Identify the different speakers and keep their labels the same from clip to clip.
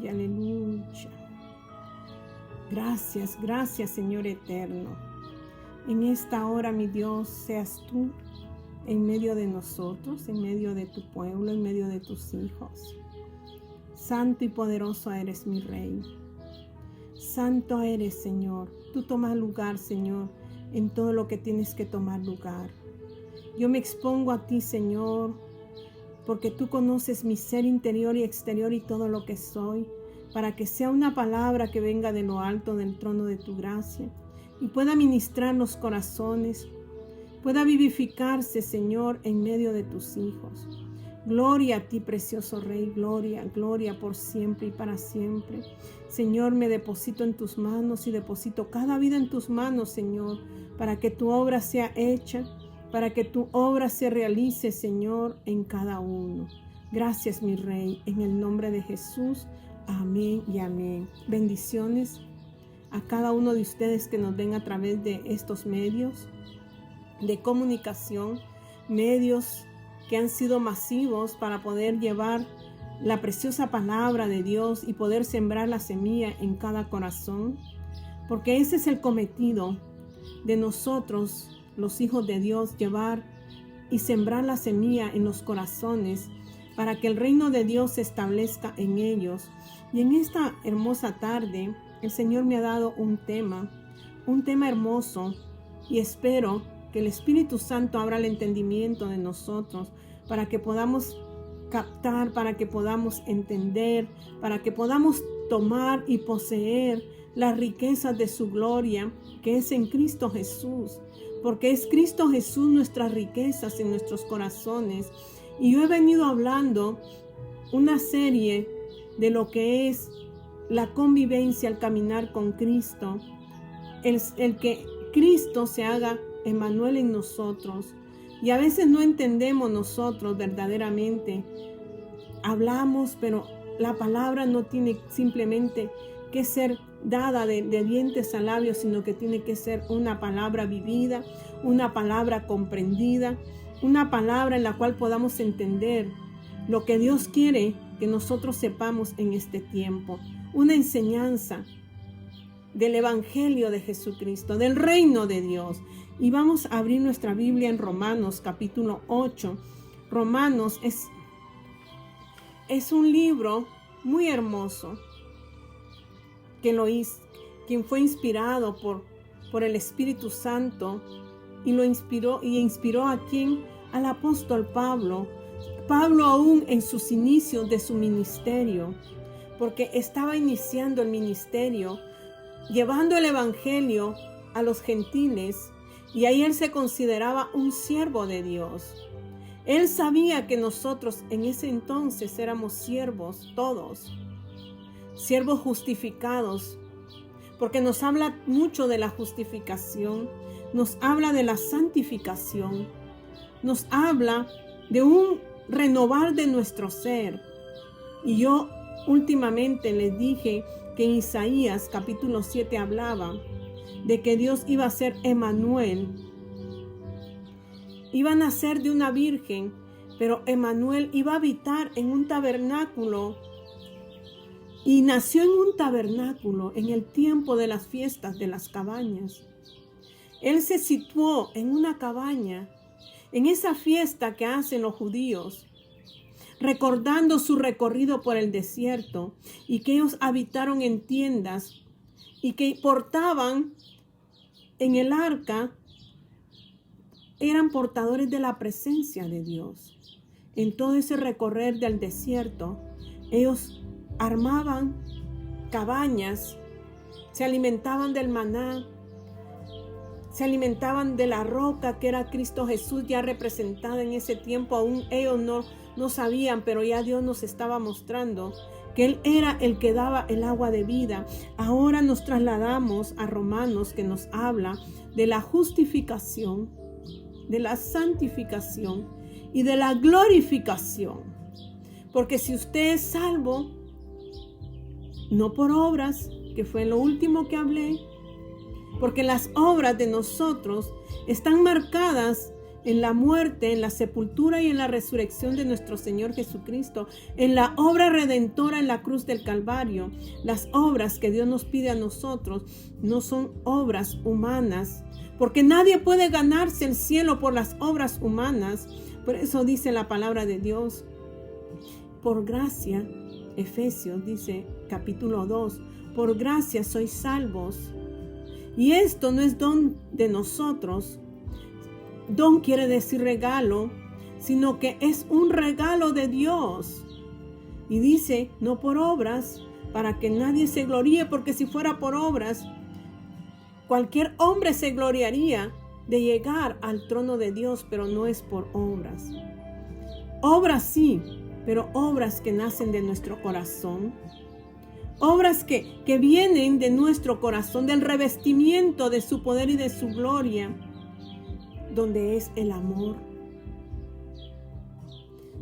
Speaker 1: aleluya, aleluya. Gracias, gracias, Señor eterno. En esta hora, mi Dios, seas tú en medio de nosotros, en medio de tu pueblo, en medio de tus hijos. Santo y poderoso eres mi Rey. Santo eres, Señor. Tú tomas lugar, Señor, en todo lo que tienes que tomar lugar. Yo me expongo a ti, Señor, porque tú conoces mi ser interior y exterior y todo lo que soy, para que sea una palabra que venga de lo alto del trono de tu gracia y pueda ministrar los corazones, pueda vivificarse, Señor, en medio de tus hijos. Gloria a ti, precioso Rey, gloria, gloria por siempre y para siempre. Señor, me deposito en tus manos y deposito cada vida en tus manos, Señor, para que tu obra sea hecha, para que tu obra se realice, Señor, en cada uno. Gracias, mi Rey, en el nombre de Jesús. Amén y amén. Bendiciones a cada uno de ustedes que nos ven a través de estos medios de comunicación, medios que han sido masivos para poder llevar la preciosa palabra de Dios y poder sembrar la semilla en cada corazón, porque ese es el cometido de nosotros, los hijos de Dios, llevar y sembrar la semilla en los corazones para que el reino de Dios se establezca en ellos. Y en esta hermosa tarde, el Señor me ha dado un tema hermoso, y espero que el Espíritu Santo abra el entendimiento de nosotros para que podamos captar, para que podamos entender, para que podamos tomar y poseer las riquezas de su gloria que es en Cristo Jesús, porque es Cristo Jesús nuestras riquezas en nuestros corazones. Y yo he venido hablando una serie de lo que es la convivencia al caminar con Cristo, el que Cristo se haga Emmanuel en nosotros. Y a veces no entendemos nosotros verdaderamente. Hablamos, pero la palabra no tiene simplemente que ser dada de dientes a labios, sino que tiene que ser una palabra vivida, una palabra comprendida, una palabra en la cual podamos entender lo que Dios quiere que nosotros sepamos en este tiempo. Una enseñanza del Evangelio de Jesucristo, del reino de Dios. Y vamos a abrir nuestra Biblia en Romanos capítulo 8. Romanos es un libro muy hermoso quien fue inspirado por el Espíritu Santo y inspiró a quien, al apóstol Pablo. Pablo aún en sus inicios de su ministerio, porque estaba iniciando el ministerio, llevando el evangelio a los gentiles, y ahí él se consideraba un siervo de Dios. Él sabía que nosotros en ese entonces éramos siervos todos, siervos justificados, porque nos habla mucho de la justificación, nos habla de la santificación, nos habla de un renovar de nuestro ser. Y yo últimamente les dije que en Isaías capítulo 7 hablaba de que Dios iba a ser Emmanuel, iba a nacer de una virgen, pero Emmanuel iba a habitar en un tabernáculo. Y nació en un tabernáculo en el tiempo de las fiestas de las cabañas. Él se situó en una cabaña, en esa fiesta que hacen los judíos, recordando su recorrido por el desierto, y que ellos habitaron en tiendas y que portaban en el arca, eran portadores de la presencia de Dios. En todo ese recorrer del desierto, ellos armaban cabañas, se alimentaban del maná, se alimentaban de la roca que era Cristo Jesús ya representada en ese tiempo. Aún ellos no sabían, pero ya Dios nos estaba mostrando que Él era el que daba el agua de vida. Ahora nos trasladamos a Romanos, que nos habla de la justificación, de la santificación y de la glorificación. Porque si usted es salvo, no por obras, que fue lo último que hablé, porque las obras de nosotros están marcadas en la muerte, en la sepultura y en la resurrección de nuestro Señor Jesucristo, en la obra redentora en la cruz del Calvario. Las obras que Dios nos pide a nosotros no son obras humanas, porque nadie puede ganarse el cielo por las obras humanas. Por eso dice la palabra de Dios, por gracia, Efesios dice, capítulo 2, por gracia sois salvos. Y esto no es don de nosotros. Don quiere decir regalo, sino que es un regalo de Dios. Y dice, no por obras, para que nadie se gloríe, porque si fuera por obras, cualquier hombre se gloriaría de llegar al trono de Dios, pero no es por obras. Obras sí, pero obras que nacen de nuestro corazón. Obras que vienen de nuestro corazón, del revestimiento de su poder y de su gloria, donde es el amor,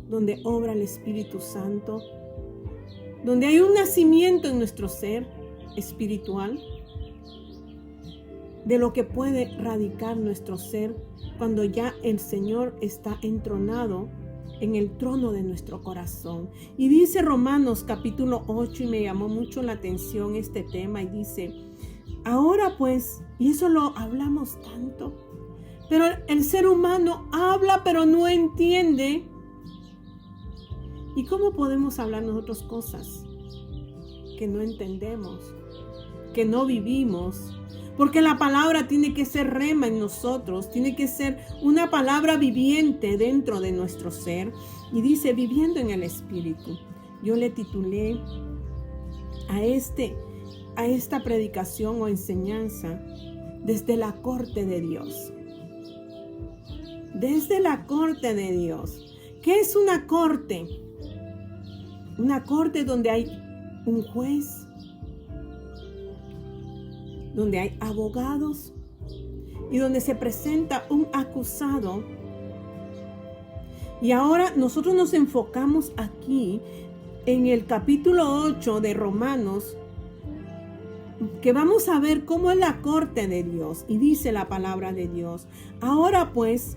Speaker 1: donde obra el Espíritu Santo, donde hay un nacimiento en nuestro ser espiritual, de lo que puede radicar nuestro ser cuando ya el Señor está entronado en el trono de nuestro corazón. Y dice Romanos capítulo 8, y me llamó mucho la atención este tema, y dice, ahora pues, y eso lo hablamos tanto, pero el ser humano habla pero no entiende. ¿Y cómo podemos hablar nosotros cosas que no entendemos, que no vivimos? Porque la palabra tiene que ser rema en nosotros, tiene que ser una palabra viviente dentro de nuestro ser. Y dice, viviendo en el Espíritu. Yo le titulé a esta predicación o enseñanza, desde la corte de Dios. Desde la corte de Dios. ¿Qué es una corte? Una corte donde hay un juez, donde hay abogados y donde se presenta un acusado. Y ahora nosotros nos enfocamos aquí en el capítulo 8 de Romanos, que vamos a ver cómo es la corte de Dios. Y dice la palabra de Dios, ahora pues,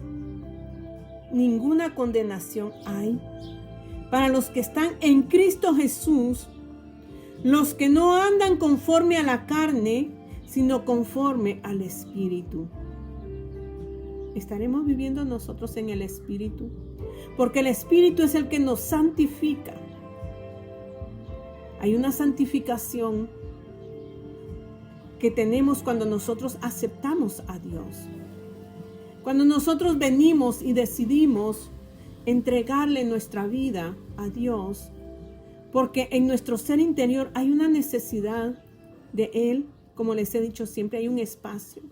Speaker 1: ninguna condenación hay para los que están en Cristo Jesús, los que no andan conforme a la carne, sino conforme al Espíritu. ¿Estaremos viviendo nosotros en el Espíritu? Porque el Espíritu es el que nos santifica. Hay una santificación que tenemos cuando nosotros aceptamos a Dios. Cuando nosotros venimos y decidimos entregarle nuestra vida a Dios, porque en nuestro ser interior hay una necesidad de Él. Como les he dicho siempre, hay un espacio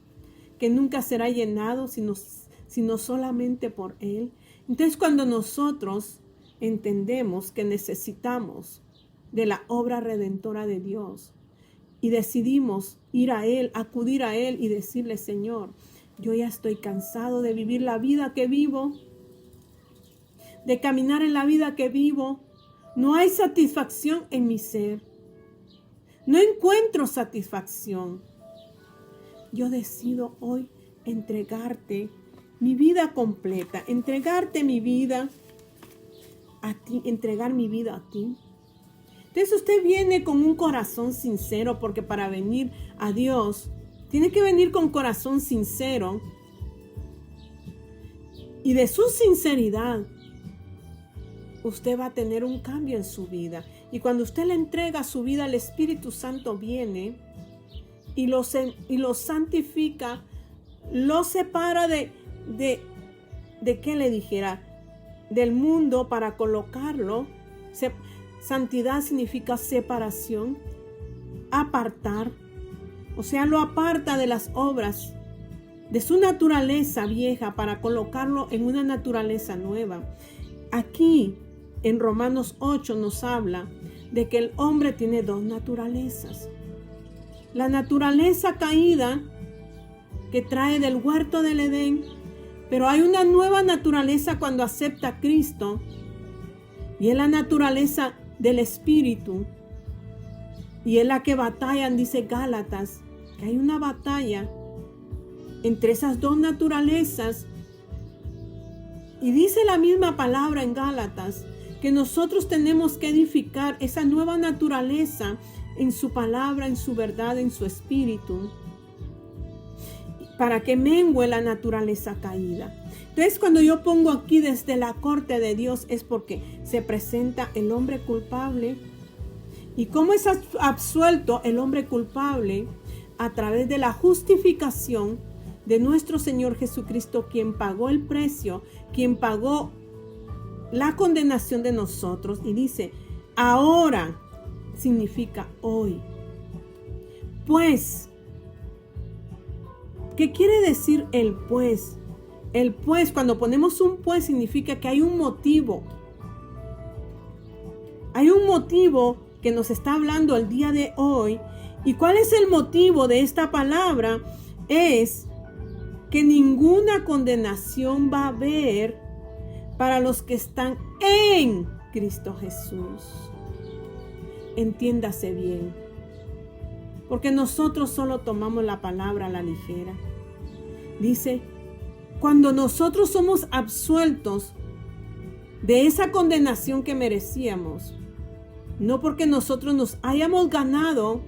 Speaker 1: que nunca será llenado sino solamente por Él. Entonces, cuando nosotros entendemos que necesitamos de la obra redentora de Dios y decidimos ir a Él, acudir a Él y decirle, Señor, yo ya estoy cansado de vivir la vida que vivo, de caminar en la vida que vivo. No hay satisfacción en mi ser. No encuentro satisfacción. Yo decido hoy entregarte mi vida completa, entregarte mi vida a ti, entregar mi vida a ti. Entonces usted viene con un corazón sincero, porque para venir a Dios tiene que venir con corazón sincero. Y de su sinceridad usted va a tener un cambio en su vida. Y cuando usted le entrega su vida al Espíritu Santo, viene y lo santifica, lo separa de ¿qué le dijera? Del mundo, para colocarlo. Santidad significa separación, apartar. O sea, lo aparta de las obras, de su naturaleza vieja, para colocarlo en una naturaleza nueva. Aquí en Romanos 8 nos habla de que el hombre tiene dos naturalezas. La naturaleza caída que trae del huerto del Edén, pero hay una nueva naturaleza cuando acepta a Cristo, y es la naturaleza del Espíritu, y es la que batallan, dice Gálatas, que hay una batalla entre esas dos naturalezas Y dice la misma palabra en Gálatas que nosotros tenemos que edificar esa nueva naturaleza en su palabra, en su verdad, en su espíritu, para que mengue la naturaleza caída. Entonces, cuando yo pongo aquí desde la corte de Dios, es porque se presenta el hombre culpable. ¿Y cómo es absuelto el hombre culpable? A través de la justificación de nuestro Señor Jesucristo, quien pagó el precio, quien pagó la condenación de nosotros. Y dice, ahora significa hoy. Pues, ¿qué quiere decir el pues? El pues, cuando ponemos un pues, significa que hay un motivo. Hay un motivo que nos está hablando el día de hoy. ¿Y cuál es el motivo de esta palabra? Es que ninguna condenación va a haber para los que están en Cristo Jesús. Entiéndase bien, porque nosotros solo tomamos la palabra a la ligera. Dice, cuando nosotros somos absueltos de esa condenación que merecíamos, no porque nosotros nos hayamos ganado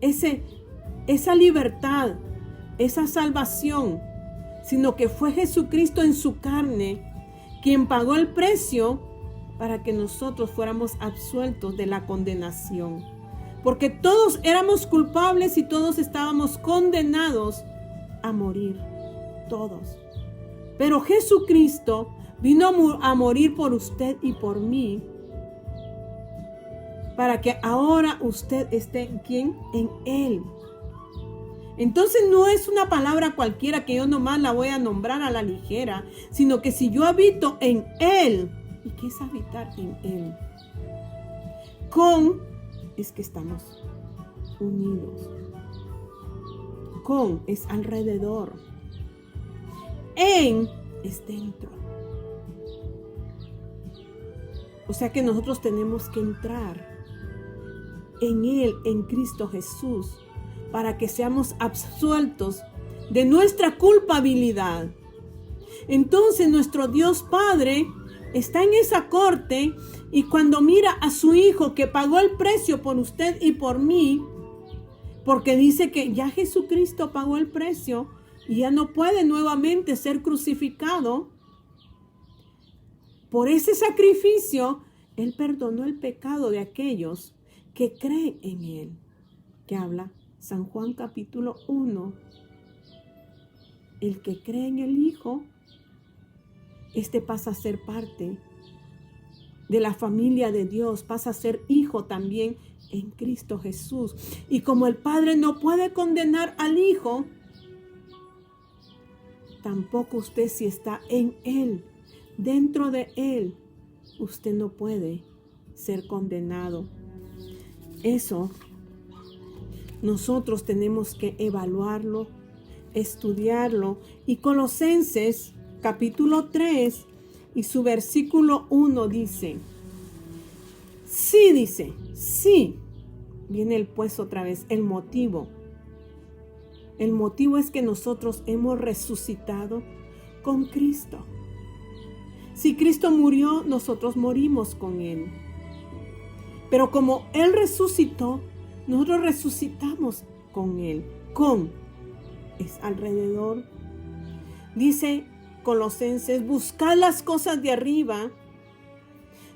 Speaker 1: esa libertad, esa salvación, sino que fue Jesucristo en su carne quien pagó el precio para que nosotros fuéramos absueltos de la condenación. Porque todos éramos culpables y todos estábamos condenados a morir, todos. Pero Jesucristo vino a morir por usted y por mí, para que ahora usted esté ¿en quién? En Él. Entonces no es una palabra cualquiera que yo nomás la voy a nombrar a la ligera, sino que si yo habito en Él, ¿y qué es habitar en Él? Con es que estamos unidos. Con es alrededor. En es dentro. O sea que nosotros tenemos que entrar en Él, en Cristo Jesús, para que seamos absueltos de nuestra culpabilidad. Entonces nuestro Dios Padre está en esa corte y cuando mira a su Hijo que pagó el precio por usted y por mí, porque dice que ya Jesucristo pagó el precio y ya no puede nuevamente ser crucificado, por ese sacrificio Él perdonó el pecado de aquellos que creen en Él, que habla San Juan capítulo 1. El que cree en el Hijo, este pasa a ser parte de la familia de Dios, pasa a ser hijo también en Cristo Jesús. Y como el Padre no puede condenar al Hijo, tampoco usted, si está en Él, dentro de Él, usted no puede ser condenado. Eso nosotros tenemos que evaluarlo, estudiarlo. Y Colosenses capítulo 3 y su versículo 1 dice, sí, viene el pues otra vez, el motivo. El motivo es que nosotros hemos resucitado con Cristo. Si Cristo murió, nosotros morimos con Él. Pero como Él resucitó, nosotros resucitamos con Él. Con es alrededor. Dice Colosenses, buscad las cosas de arriba,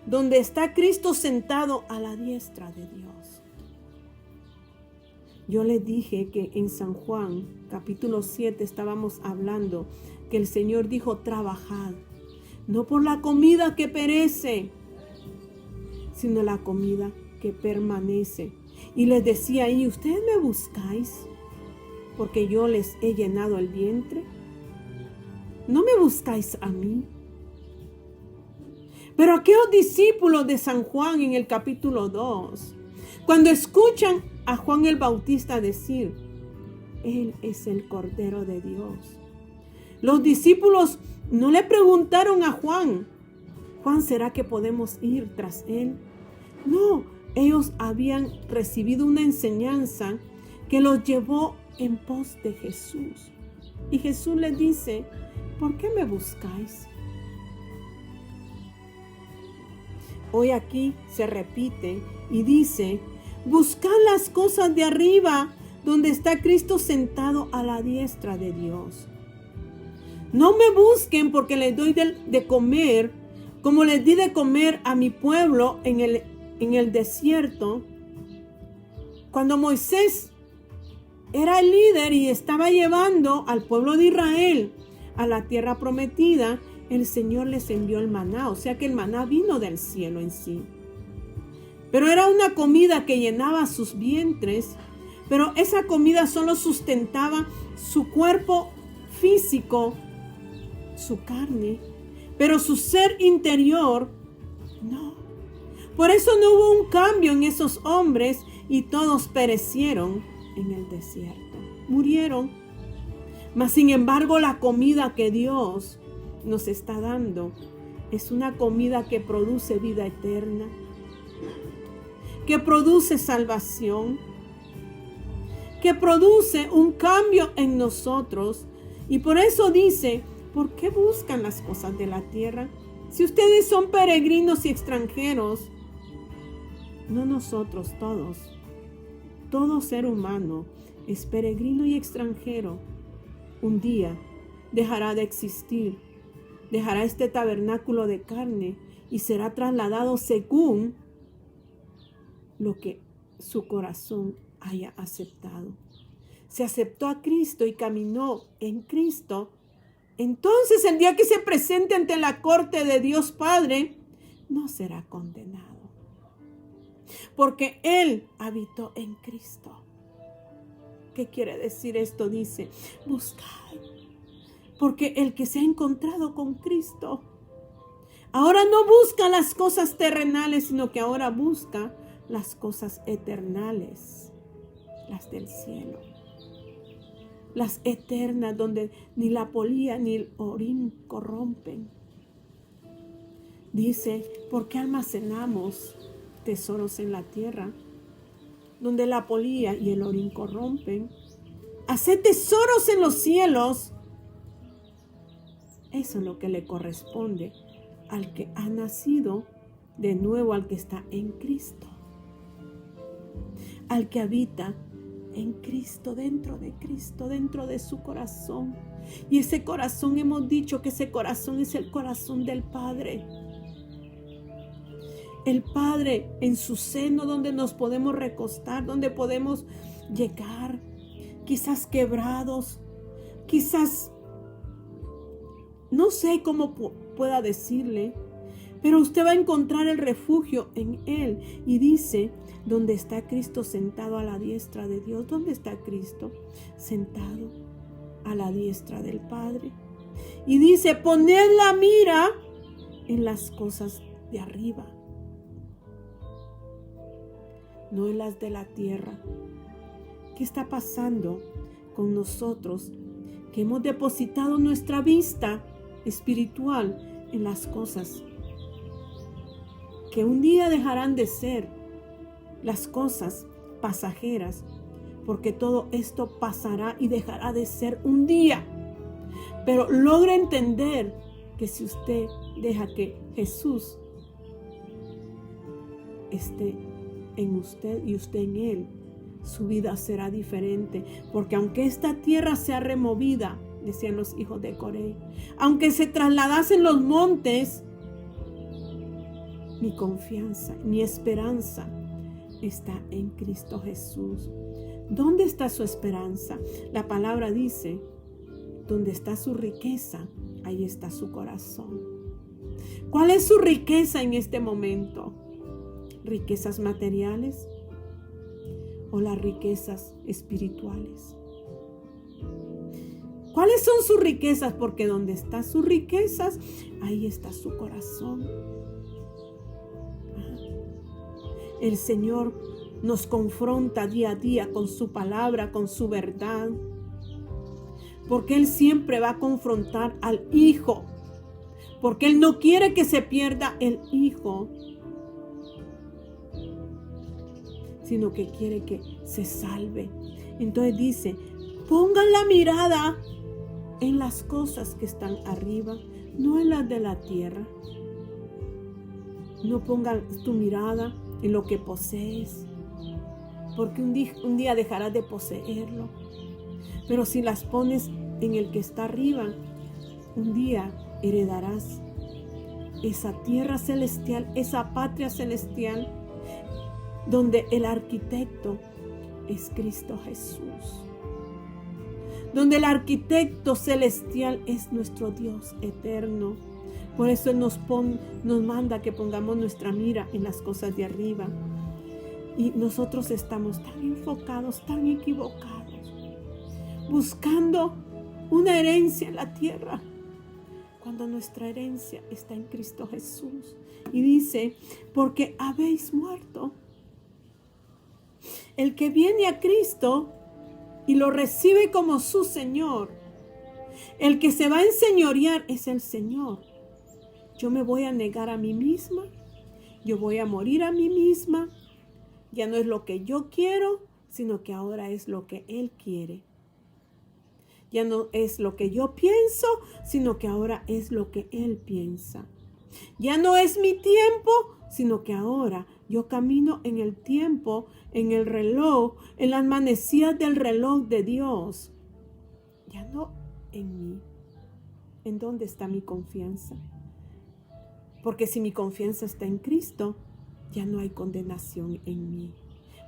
Speaker 1: donde está Cristo sentado a la diestra de Dios. Yo les dije que en San Juan, capítulo 7, estábamos hablando que el Señor dijo, trabajad, no por la comida que perece, sino la comida que permanece. Y les decía ahí, ¿ustedes me buscáis porque yo les he llenado el vientre? ¿No me buscáis a mí? Pero aquellos discípulos de San Juan en el capítulo 2, cuando escuchan a Juan el Bautista decir, Él es el Cordero de Dios, los discípulos no le preguntaron a Juan, Juan, ¿será que podemos ir tras Él? No, ellos habían recibido una enseñanza que los llevó en pos de Jesús. Y Jesús les dice ¿por qué me buscáis? Hoy aquí se repite y dice, buscad las cosas de arriba, donde está Cristo sentado a la diestra de Dios. No me busquen porque les doy de comer, como les di de comer a mi pueblo en el desierto. Cuando Moisés era el líder y estaba llevando al pueblo de Israel a la tierra prometida, el Señor les envió el maná, o sea que el maná vino del cielo en sí. Pero era una comida que llenaba sus vientres, pero esa comida solo sustentaba su cuerpo físico, su carne, pero su ser interior no. Por eso no hubo un cambio en esos hombres y todos perecieron en el desierto, murieron. Mas sin embargo la comida que Dios nos está dando es una comida que produce vida eterna, que produce salvación, que produce un cambio en nosotros. Y por eso dice, ¿por qué buscan las cosas de la tierra? Si ustedes son peregrinos y extranjeros, no nosotros, todo ser humano es peregrino y extranjero. Un día dejará de existir, dejará este tabernáculo de carne y será trasladado según lo que su corazón haya aceptado. Se aceptó a Cristo y caminó en Cristo. Entonces el día que se presente ante la corte de Dios Padre, no será condenado. Porque Él habitó en Cristo. ¿Qué quiere decir esto? Dice, buscad. Porque el que se ha encontrado con Cristo, ahora no busca las cosas terrenales, sino que ahora busca las cosas eternales, las del cielo. Las eternas, donde ni la polía ni el orín corrompen. Dice, ¿por qué almacenamos tesoros en la tierra, donde la polía y el orín corrompen? Haced tesoros en los cielos. Eso es lo que le corresponde al que ha nacido de nuevo, al que está en Cristo, al que habita en Cristo, dentro de su corazón. Y ese corazón, hemos dicho que ese corazón es el corazón del Padre. El Padre en su seno, donde nos podemos recostar, donde podemos llegar, quizás quebrados, quizás no sé cómo pueda decirle, pero usted va a encontrar el refugio en Él. Y dice, donde está Cristo sentado a la diestra de Dios. ¿Dónde está Cristo? Sentado a la diestra del Padre. Y dice, poned la mira en las cosas de arriba, no en las de la tierra. ¿Qué está pasando con nosotros que hemos depositado nuestra vista espiritual en las cosas que un día dejarán de ser, las cosas pasajeras? Porque todo esto pasará y dejará de ser un día. Pero logra entender que si usted deja que Jesús esté en usted y usted en Él, su vida será diferente. Porque aunque esta tierra sea removida, decían los hijos de Coré, aunque se trasladasen los montes, mi confianza, mi esperanza está en Cristo Jesús. ¿Dónde está su esperanza? La palabra dice, donde está su riqueza, ahí está su corazón. ¿Cuál es su riqueza en este momento? ¿Riquezas materiales o las riquezas espirituales? ¿Cuáles son sus riquezas? Porque donde están sus riquezas, ahí está su corazón. El Señor nos confronta día a día con su palabra, con su verdad. Porque Él siempre va a confrontar al Hijo. Porque Él no quiere que se pierda el Hijo, sino que quiere que se salve. Entonces dice, pongan la mirada en las cosas que están arriba, no en las de la tierra. No pongas tu mirada en lo que posees, porque un día dejarás de poseerlo. Pero si las pones en el que está arriba, un día heredarás esa tierra celestial, esa patria celestial, donde el arquitecto es Cristo Jesús. Donde el arquitecto celestial es nuestro Dios eterno. Por eso Él nos manda que pongamos nuestra mira en las cosas de arriba. Y nosotros estamos tan enfocados, tan equivocados, buscando una herencia en la tierra, cuando nuestra herencia está en Cristo Jesús. Y dice, porque habéis muerto. El que viene a Cristo y lo recibe como su Señor, el que se va a enseñorear es el Señor. Yo me voy a negar a mí misma, yo voy a morir a mí misma. Ya no es lo que yo quiero, sino que ahora es lo que Él quiere. Ya no es lo que yo pienso, sino que ahora es lo que Él piensa. Ya no es mi tiempo, sino que ahora yo camino en el tiempo, en el reloj, en las manecillas del reloj de Dios. Ya no en mí. ¿En dónde está mi confianza? Porque si mi confianza está en Cristo, ya no hay condenación en mí.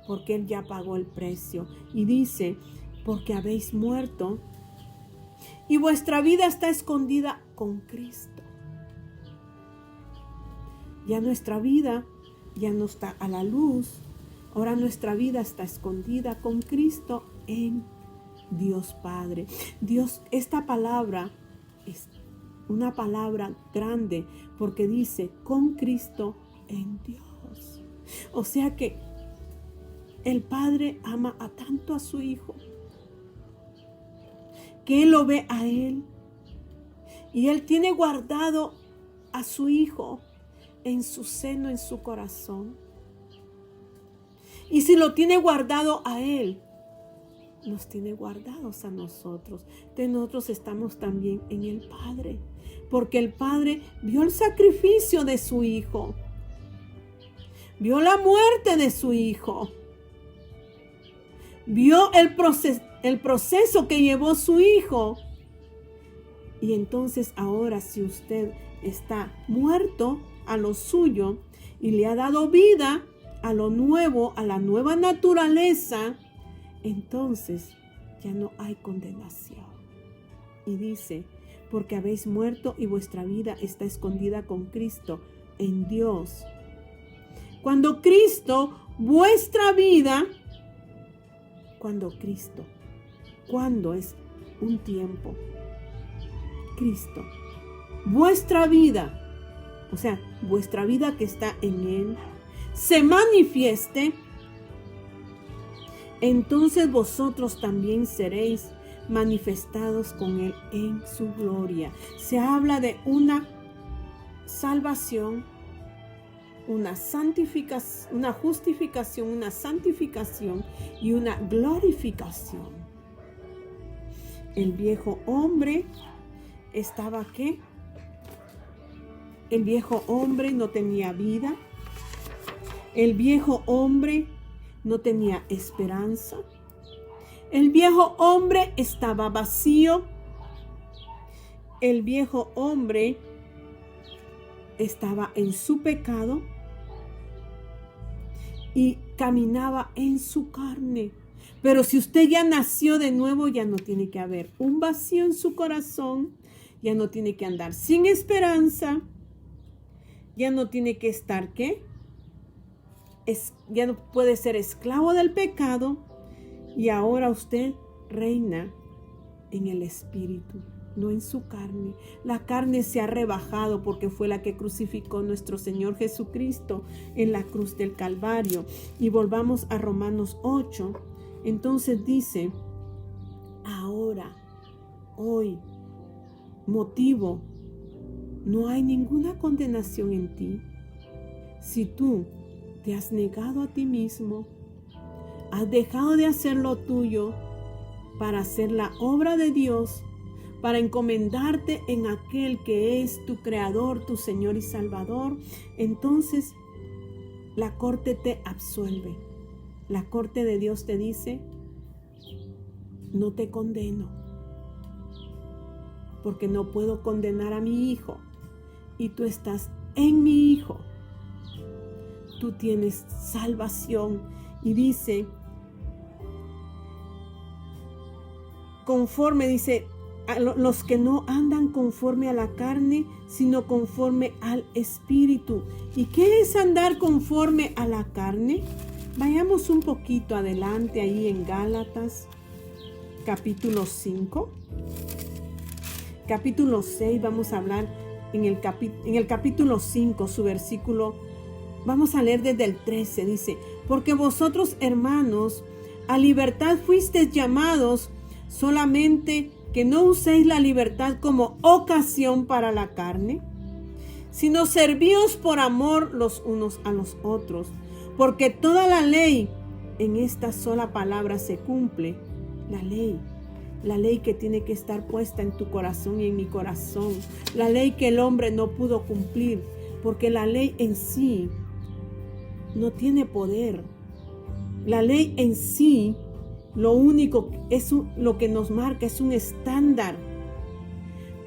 Speaker 1: Porque Él ya pagó el precio. Y dice, porque habéis muerto y vuestra vida está escondida con Cristo. Ya nuestra vida ya no está a la luz. Ahora nuestra vida está escondida con Cristo en Dios Padre. Dios, esta palabra es una palabra grande porque dice con Cristo en Dios. O sea que el Padre ama a tanto a su Hijo que Él lo ve a Él y Él tiene guardado a su Hijo en su seno, en su corazón. Y si lo tiene guardado a Él, nos tiene guardados a nosotros. De nosotros estamos también en el Padre, porque el Padre vio el sacrificio de su Hijo, vio la muerte de su Hijo, vio el proceso que llevó su Hijo. Y entonces ahora, si usted está muerto a lo suyo y le ha dado vida a lo nuevo, a la nueva naturaleza, entonces ya no hay condenación. Y dice, porque habéis muerto y vuestra vida está escondida con Cristo en Dios. Cuando Cristo, vuestra vida, ¿cuándo es un tiempo? Cristo, vuestra vida, o sea, vuestra vida que está en Él, se manifieste, entonces vosotros también seréis manifestados con Él en su gloria. Se habla de una salvación, una santificación, una justificación, una santificación y una glorificación. El viejo hombre estaba ¿qué? El viejo hombre no tenía vida. El viejo hombre no tenía esperanza. El viejo hombre estaba vacío. El viejo hombre estaba en su pecado y caminaba en su carne. Pero si usted ya nació de nuevo, ya no tiene que haber un vacío en su corazón, ya no tiene que andar sin esperanza, ya no tiene que estar ¿qué? Ya no puede ser esclavo del pecado y ahora usted reina en el Espíritu, no en su carne. La carne se ha rebajado porque fue la que crucificó nuestro Señor Jesucristo en la cruz del Calvario. Y volvamos a Romanos 8. Entonces dice, ahora, hoy, motivo, no hay ninguna condenación en ti. Si tú te has negado a ti mismo, has dejado de hacer lo tuyo para hacer la obra de Dios, para encomendarte en aquel que es tu Creador, tu Señor y Salvador, entonces la corte te absuelve. La corte de Dios te dice: no te condeno, porque no puedo condenar a mi hijo, y tú estás en mi hijo. Tú tienes salvación. Y dice, conforme, dice, a los que no andan conforme a la carne, sino conforme al Espíritu. ¿Y qué es andar conforme a la carne? Vayamos un poquito adelante ahí en Gálatas, capítulo 5. Capítulo 6, vamos a hablar en el capítulo 5, su versículo, vamos a leer desde el 13, dice: porque vosotros, hermanos, a libertad fuisteis llamados, solamente que no uséis la libertad como ocasión para la carne, sino servíos por amor los unos a los otros, porque toda la ley en esta sola palabra se cumple. La ley que tiene que estar puesta en tu corazón y en mi corazón, la ley que el hombre no pudo cumplir, porque la ley en sí no tiene poder. La ley en sí, lo único es lo que nos marca es un estándar,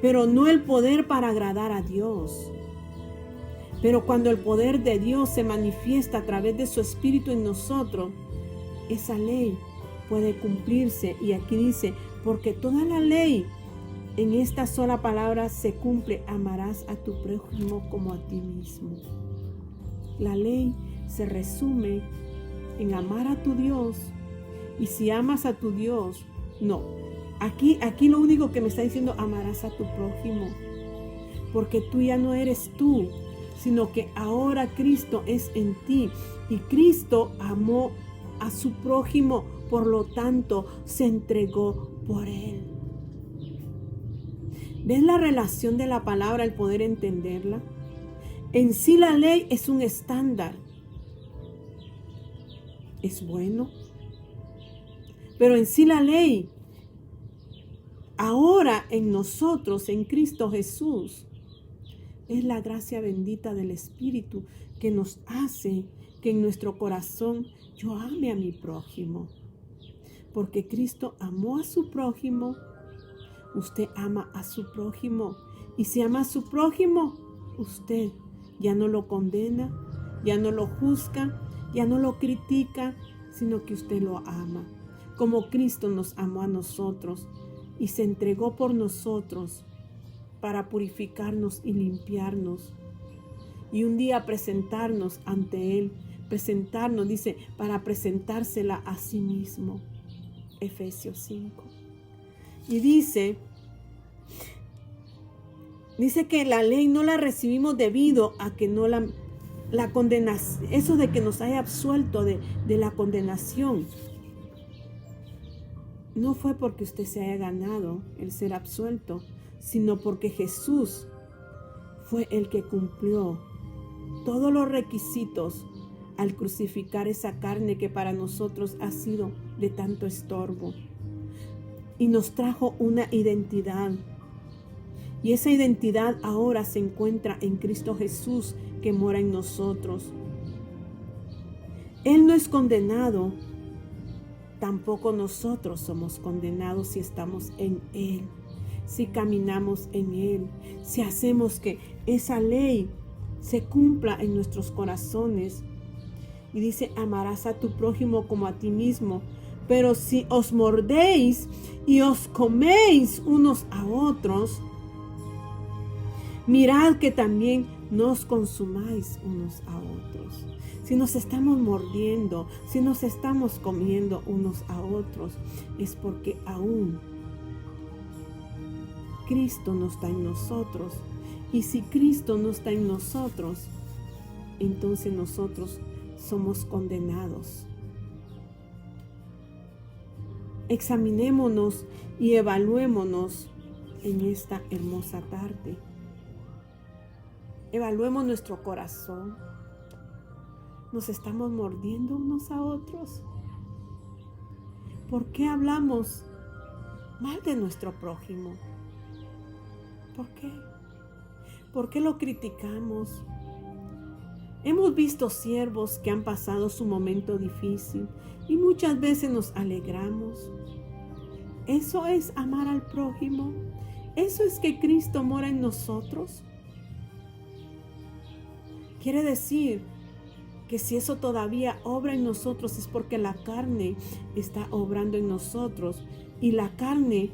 Speaker 1: pero no el poder para agradar a Dios. Pero cuando el poder de Dios se manifiesta a través de su Espíritu en nosotros, esa ley puede cumplirse. Y aquí dice: porque toda la ley en esta sola palabra se cumple: amarás a tu prójimo como a ti mismo. La ley se resume en amar a tu Dios. Y si amas a tu Dios, no. Aquí lo único que me está diciendo: amarás a tu prójimo. Porque tú ya no eres tú, sino que ahora Cristo es en ti. Y Cristo amó a su prójimo, por lo tanto se entregó por él. ¿Ves la relación de la palabra, el poder entenderla? En sí la ley es un estándar. Es bueno. Pero en sí la ley, ahora en nosotros, en Cristo Jesús, es la gracia bendita del Espíritu que nos hace que en nuestro corazón yo ame a mi prójimo. Porque Cristo amó a su prójimo, usted ama a su prójimo. Y si ama a su prójimo, usted ya no lo condena, ya no lo juzga, ya no lo critica, sino que usted lo ama. Como Cristo nos amó a nosotros y se entregó por nosotros para purificarnos y limpiarnos. Y un día presentarnos ante Él, presentarnos, dice, para presentársela a sí mismo. Efesios 5. Y dice que la ley no la recibimos debido a que no la condenación, eso de que nos haya absuelto de la condenación. No fue porque usted se haya ganado el ser absuelto, sino porque Jesús fue el que cumplió todos los requisitos al crucificar esa carne que para nosotros ha sido de tanto estorbo. Y nos trajo una identidad. Y esa identidad ahora se encuentra en Cristo Jesús, que mora en nosotros. Él no es condenado. Tampoco nosotros somos condenados si estamos en Él, si caminamos en Él, si hacemos que esa ley se cumpla en nuestros corazones. Y dice: amarás a tu prójimo como a ti mismo. Pero si os mordéis y os coméis unos a otros, mirad que también no os consumáis unos a otros. Si nos estamos mordiendo, si nos estamos comiendo unos a otros, es porque aún Cristo no está en nosotros. Y si Cristo no está en nosotros, entonces nosotros somos condenados. Examinémonos y evaluémonos en esta hermosa tarde. Evaluemos nuestro corazón. ¿Nos estamos mordiendo unos a otros? ¿Por qué hablamos mal de nuestro prójimo? ¿Por qué? ¿Por qué lo criticamos? Hemos visto siervos que han pasado su momento difícil y muchas veces nos alegramos. ¿Eso es amar al prójimo? ¿Eso es que Cristo mora en nosotros? Quiere decir que si eso todavía obra en nosotros es porque la carne está obrando en nosotros y la carne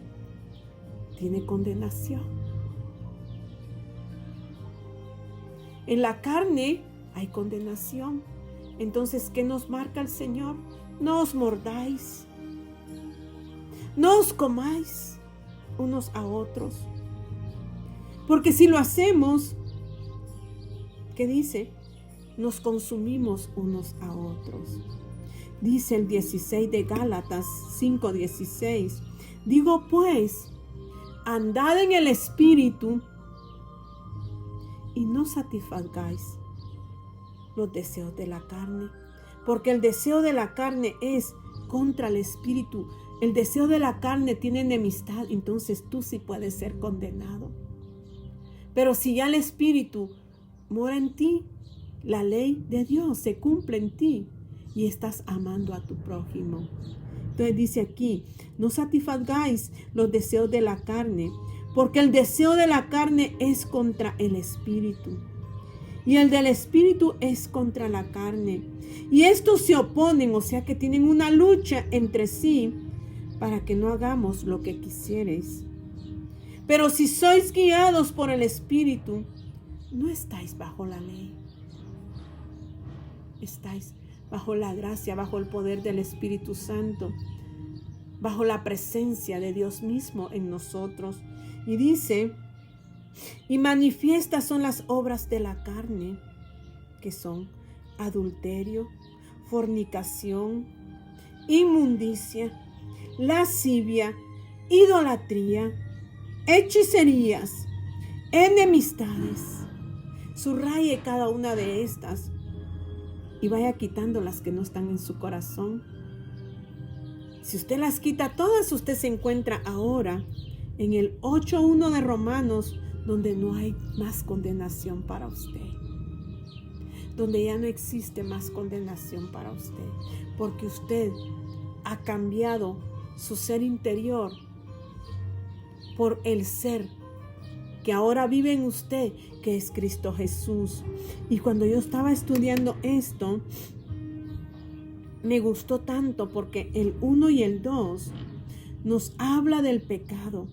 Speaker 1: tiene condenación. En la carne hay condenación. Entonces, ¿qué nos marca el Señor? No os mordáis, no os comáis unos a otros. Porque si lo hacemos, ¿qué dice? Nos consumimos unos a otros. Dice el 16 de Gálatas 5:16. Digo pues, andad en el Espíritu y no satisfagáis los deseos de la carne. Porque el deseo de la carne es contra el Espíritu. El deseo de la carne tiene enemistad, entonces tú sí puedes ser condenado. Pero si ya el Espíritu mora en ti, la ley de Dios se cumple en ti y estás amando a tu prójimo. Entonces dice aquí, no satisfagáis los deseos de la carne, porque el deseo de la carne es contra el Espíritu y el del Espíritu es contra la carne. Y estos se oponen, o sea que tienen una lucha entre sí para que no hagamos lo que quisierais. Pero si sois guiados por el Espíritu, no estáis bajo la ley. Estáis bajo la gracia, bajo el poder del Espíritu Santo, bajo la presencia de Dios mismo en nosotros. Y dice, y manifiestas son las obras de la carne, que son adulterio, fornicación, inmundicia, lascivia, idolatría, hechicerías, enemistades. Subraye cada una de estas y vaya quitando las que no están en su corazón. Si usted las quita todas, usted se encuentra ahora en el 8:1 de Romanos, donde no hay más condenación para usted. Donde ya no existe más condenación para usted. Porque usted ha cambiado su ser interior por el ser que ahora vive en usted, que es Cristo Jesús. Y cuando yo estaba estudiando esto, me gustó tanto porque el 1 y el 2 nos habla del pecado.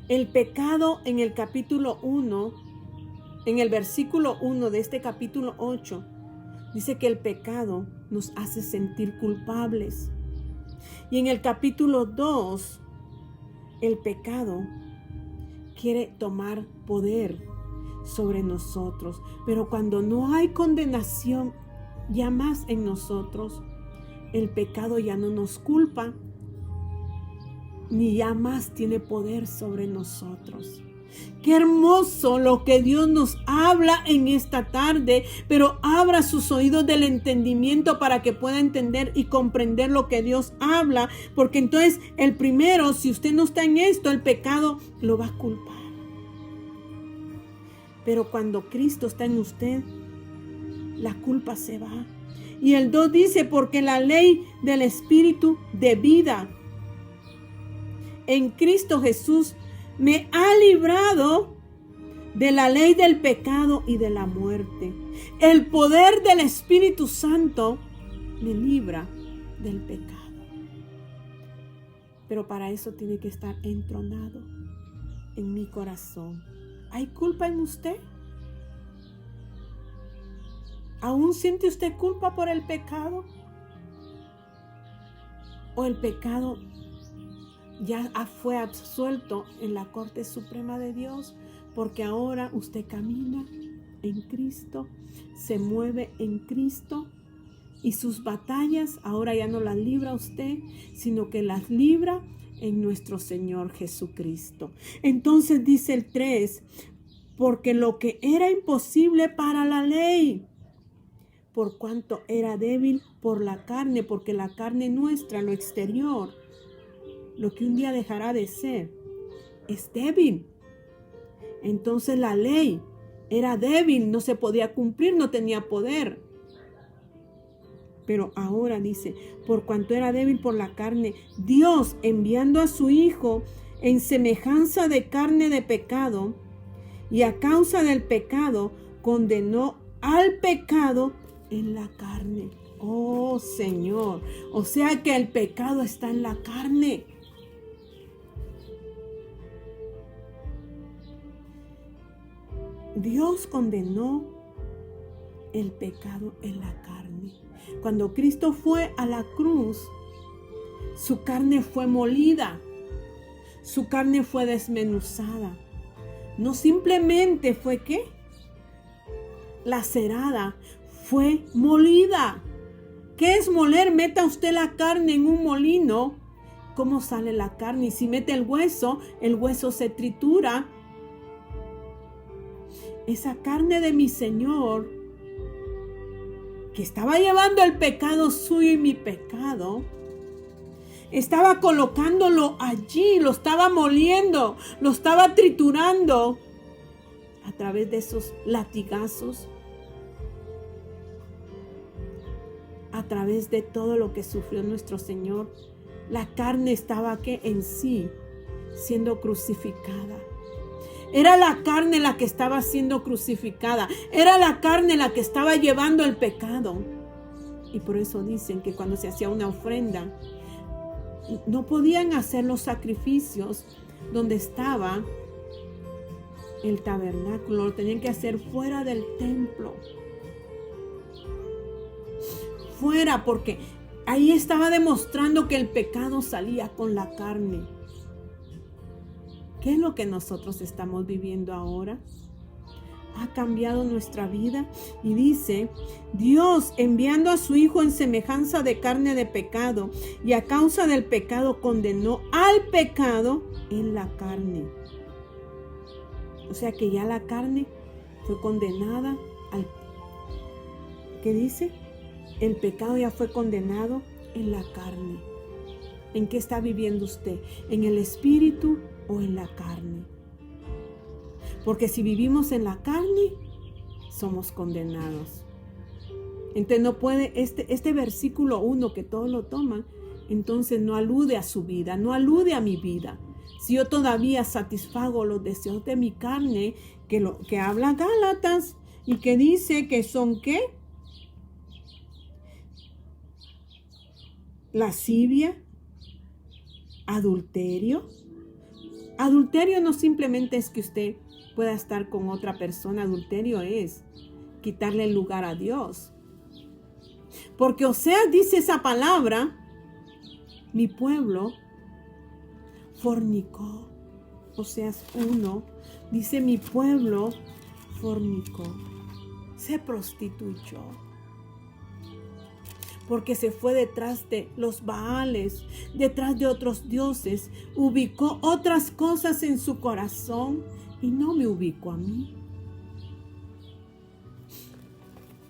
Speaker 1: El pecado en el capítulo 1, en el versículo 1 de este capítulo 8, dice que el pecado nos hace sentir culpables. Y en el capítulo 2, el pecado quiere tomar poder sobre nosotros. Pero cuando no hay condenación ya más en nosotros, el pecado ya no nos culpa, ni ya más tiene poder sobre nosotros. Qué hermoso lo que Dios nos habla en esta tarde, pero abra sus oídos del entendimiento para que pueda entender y comprender lo que Dios habla, porque entonces el primero, si usted no está en esto, el pecado lo va a culpar. Pero cuando Cristo está en usted, la culpa se va. Y el 2 dice, porque la ley del Espíritu de vida en Cristo Jesús me ha librado de la ley del pecado y de la muerte. El poder del Espíritu Santo me libra del pecado. Pero para eso tiene que estar entronado en mi corazón. ¿Hay culpa en usted? ¿Aún siente usted culpa por el pecado? ¿O el pecado ya fue absuelto en la Corte Suprema de Dios? Porque ahora usted camina en Cristo, se mueve en Cristo y sus batallas ahora ya no las libra usted, sino que las libra en nuestro Señor Jesucristo. Entonces dice el 3, porque lo que era imposible para la ley, por cuanto era débil por la carne, porque la carne nuestra, lo exterior, lo que un día dejará de ser, es débil. Entonces la ley era débil, no se podía cumplir, no tenía poder. Pero ahora dice, por cuanto era débil por la carne, Dios, enviando a su Hijo en semejanza de carne de pecado, y a causa del pecado, condenó al pecado en la carne. Oh Señor, o sea que el pecado está en la carne. Dios condenó el pecado en la carne. Cuando Cristo fue a la cruz, su carne fue molida, su carne fue desmenuzada. No simplemente fue ¿qué? Lacerada, fue molida. ¿Qué es moler? Meta usted la carne en un molino. ¿Cómo sale la carne? Y si mete el hueso se tritura. Esa carne de mi Señor, que estaba llevando el pecado suyo y mi pecado, estaba colocándolo allí, lo estaba moliendo, lo estaba triturando a través de esos latigazos, a través de todo lo que sufrió nuestro Señor. La carne estaba que en sí siendo crucificada. Era la carne la que estaba siendo crucificada. Era la carne la que estaba llevando el pecado. Y por eso dicen que cuando se hacía una ofrenda, no podían hacer los sacrificios donde estaba el tabernáculo. Lo tenían que hacer fuera del templo. Fuera, porque ahí estaba demostrando que el pecado salía con la carne. ¿Qué es lo que nosotros estamos viviendo ahora? Ha cambiado nuestra vida y dice, Dios enviando a su Hijo en semejanza de carne de pecado y a causa del pecado condenó al pecado en la carne. O sea que ya la carne fue condenada al... ¿Qué dice? El pecado ya fue condenado en la carne. ¿En qué está viviendo usted? ¿En el espíritu o en la carne? Porque si vivimos en la carne, somos condenados. Entonces no puede, este versículo 1 que todos lo toman, entonces no alude a su vida, no alude a mi vida. Si yo todavía satisfago los deseos de mi carne, que habla Gálatas y que dice que son ¿qué? Lascivia, adulterio. Adulterio no simplemente es que usted pueda estar con otra persona. Adulterio es quitarle el lugar a Dios. Porque Oseas dice esa palabra, mi pueblo fornicó. Oseas 1 dice mi pueblo fornicó, se prostituyó. Porque se fue detrás de los Baales, detrás de otros dioses, ubicó otras cosas en su corazón y no me ubicó a mí.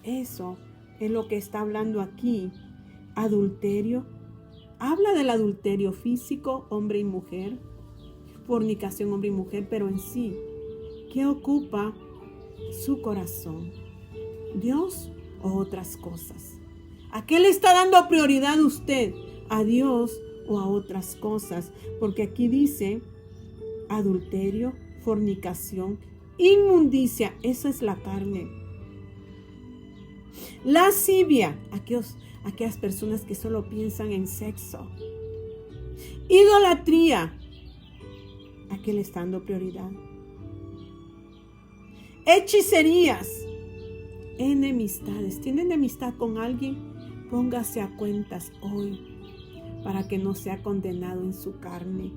Speaker 1: Eso es lo que está hablando aquí. Adulterio. Habla del adulterio físico, hombre y mujer. Fornicación, hombre y mujer, pero en sí, ¿qué ocupa su corazón? ¿Dios o otras cosas? ¿A qué le está dando prioridad usted? ¿A Dios o a otras cosas? Porque aquí dice adulterio, fornicación, inmundicia. Esa es la carne. Lascivia. Aquellas personas que solo piensan en sexo. Idolatría. ¿A qué le está dando prioridad? Hechicerías. Enemistades. ¿Tiene enemistad con alguien? Póngase a cuentas hoy para que no sea condenado en su carne.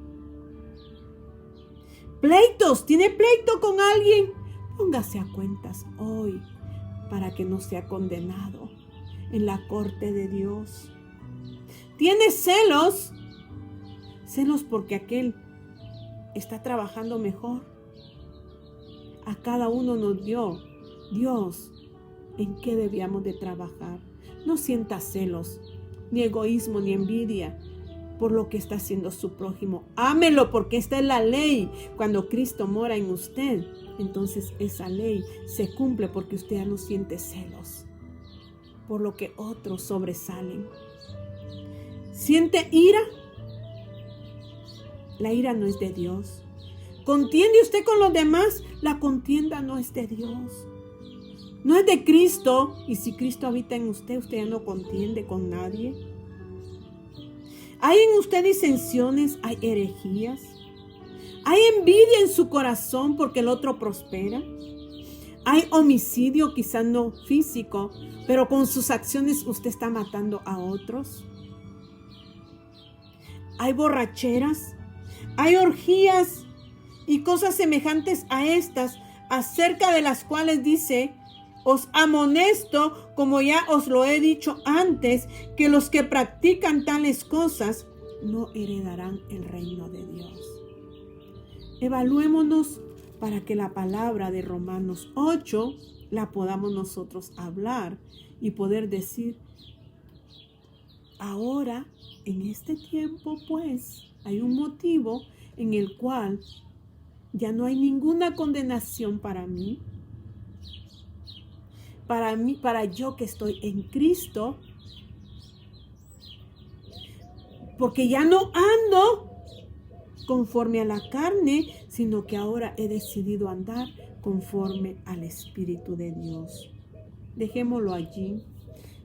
Speaker 1: Pleitos. ¿Tiene pleito con alguien? Póngase a cuentas hoy para que no sea condenado en la corte de Dios. ¿Tiene celos? Celos porque aquel está trabajando mejor. A cada uno nos dio Dios en qué debíamos de trabajar. No sienta celos, ni egoísmo, ni envidia, por lo que está haciendo su prójimo. Ámelo, porque esta es la ley. Cuando Cristo mora en usted, entonces esa ley se cumple, porque usted ya no siente celos por lo que otros sobresalen. ¿Siente ira? La ira no es de Dios. ¿Contiende usted con los demás? La contienda no es de Dios. No es de Cristo. Y si Cristo habita en usted, usted ya no contiende con nadie. ¿Hay en usted disensiones? ¿Hay herejías? ¿Hay envidia en su corazón porque el otro prospera? ¿Hay homicidio, quizás no físico, pero con sus acciones usted está matando a otros? ¿Hay borracheras? ¿Hay orgías y cosas semejantes a estas, acerca de las cuales dice: os amonesto, como ya os lo he dicho antes, que los que practican tales cosas no heredarán el reino de Dios? Evaluémonos para que la palabra de Romanos 8 la podamos nosotros hablar y poder decir: ahora, en este tiempo, pues, hay un motivo en el cual ya no hay ninguna condenación para mí. Para yo que estoy en Cristo, porque ya no ando conforme a la carne, sino que ahora he decidido andar conforme al Espíritu de Dios. Dejémoslo allí.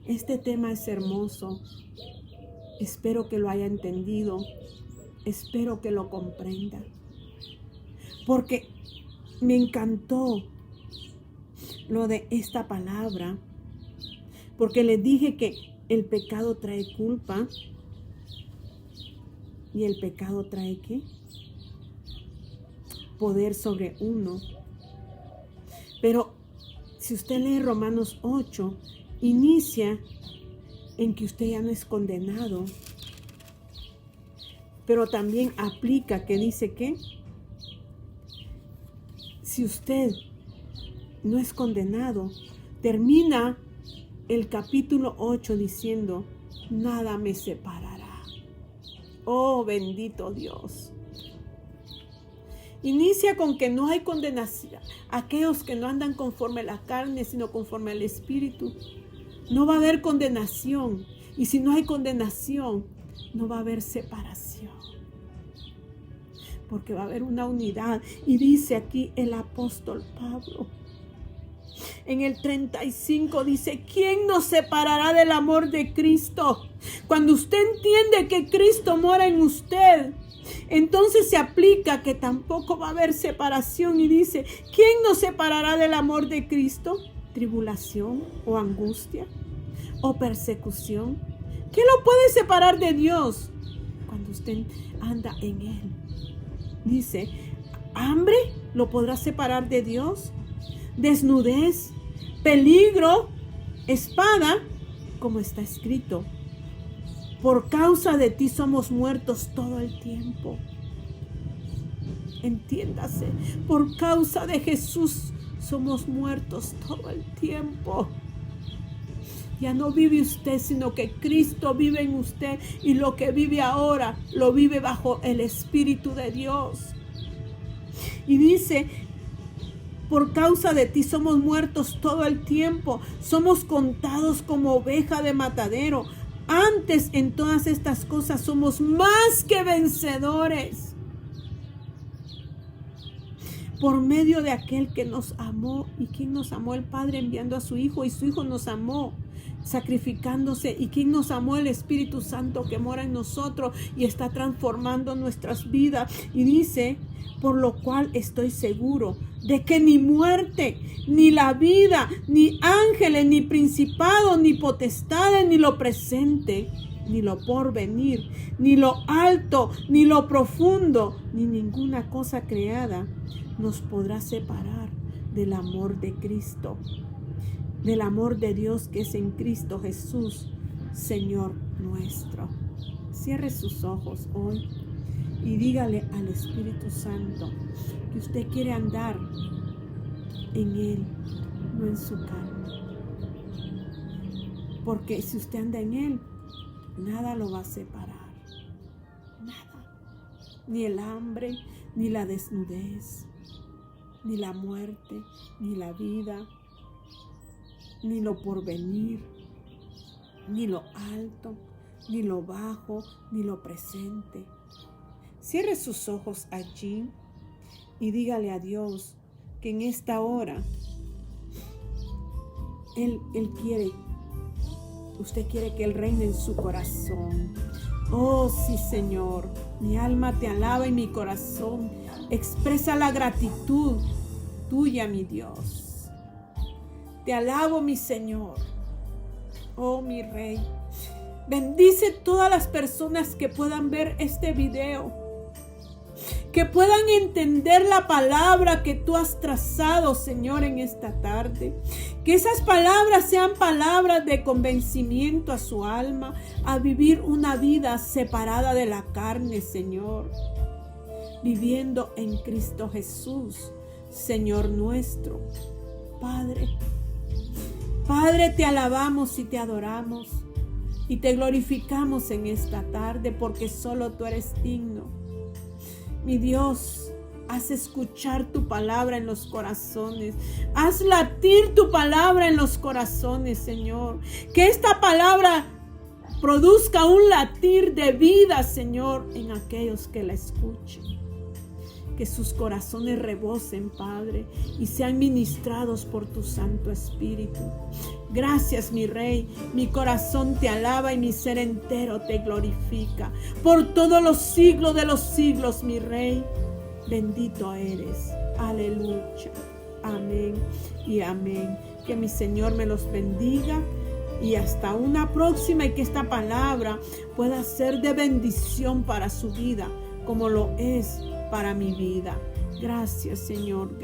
Speaker 1: Este tema es hermoso. Espero que lo haya entendido. Espero que lo comprenda. Porque me encantó lo de esta palabra. Porque le dije que el pecado trae culpa. ¿Y el pecado trae qué? Poder sobre uno. Pero si usted lee Romanos 8, inicia en que usted ya no es condenado. Pero también aplica que dice que si usted no es condenado, termina el capítulo 8 diciendo: nada me separará. Oh, bendito Dios. Inicia con que no hay condenación. Aquellos que no andan conforme a la carne, sino conforme al Espíritu. No va a haber condenación. Y si no hay condenación, no va a haber separación. Porque va a haber una unidad. Y dice aquí el apóstol Pablo. En el 35 dice: ¿quién nos separará del amor de Cristo? Cuando usted entiende que Cristo mora en usted, entonces se aplica que tampoco va a haber separación. Y dice: ¿quién nos separará del amor de Cristo? ¿Tribulación o angustia o persecución? ¿Qué lo puede separar de Dios? Cuando usted anda en Él. Dice: ¿hambre lo podrá separar de Dios? ¿Desnudez? ¿Peligro? ¿Espada? Como está escrito: por causa de ti somos muertos todo el tiempo. Entiéndase, por causa de Jesús somos muertos todo el tiempo. Ya no vive usted, sino que Cristo vive en usted, y lo que vive ahora lo vive bajo el Espíritu de Dios. Y dice: por causa de ti somos muertos todo el tiempo, somos contados como oveja de matadero. Antes, en todas estas cosas somos más que vencedores por medio de aquel que nos amó. ¿Y quién nos amó? El Padre, enviando a su Hijo, y su Hijo nos amó sacrificándose. ¿Y quién nos amó? El Espíritu Santo que mora en nosotros y está transformando nuestras vidas. Y dice: por lo cual estoy seguro de que ni muerte, ni la vida, ni ángeles, ni principados, ni potestades, ni lo presente, ni lo porvenir, ni lo alto, ni lo profundo, ni ninguna cosa creada nos podrá separar del amor de Cristo, del amor de Dios que es en Cristo Jesús, Señor nuestro. Cierre sus ojos hoy y dígale al Espíritu Santo que usted quiere andar en Él, no en su carne. Porque si usted anda en Él, nada lo va a separar. ni el hambre, ni la desnudez, ni la muerte, ni la vida, ni lo porvenir, ni lo alto, ni lo bajo, ni lo presente. Cierre sus ojos allí y dígale a Dios que en esta hora usted quiere que Él reine en su corazón. Oh, sí, Señor, mi alma te alaba y mi corazón expresa la gratitud tuya, mi Dios. Te alabo, mi Señor. Oh, mi Rey. Bendice todas las personas que puedan ver este video, que puedan entender la palabra que tú has trazado, Señor, en esta tarde. Que esas palabras sean palabras de convencimiento a su alma, a vivir una vida separada de la carne, Señor, viviendo en Cristo Jesús, Señor nuestro. Padre, te alabamos y te adoramos y te glorificamos en esta tarde porque solo tú eres digno. Mi Dios, haz escuchar tu palabra en los corazones. Haz latir tu palabra en los corazones, Señor. Que esta palabra produzca un latir de vida, Señor, en aquellos que la escuchen. Que sus corazones rebosen, Padre, y sean ministrados por tu Santo Espíritu. Gracias, mi Rey. Mi corazón te alaba y mi ser entero te glorifica. Por todos los siglos de los siglos, mi Rey. Bendito eres. Aleluya. Amén y amén. Que mi Señor me los bendiga. Y hasta una próxima, y que esta palabra pueda ser de bendición para su vida, como lo es para mi vida. Gracias, Señor.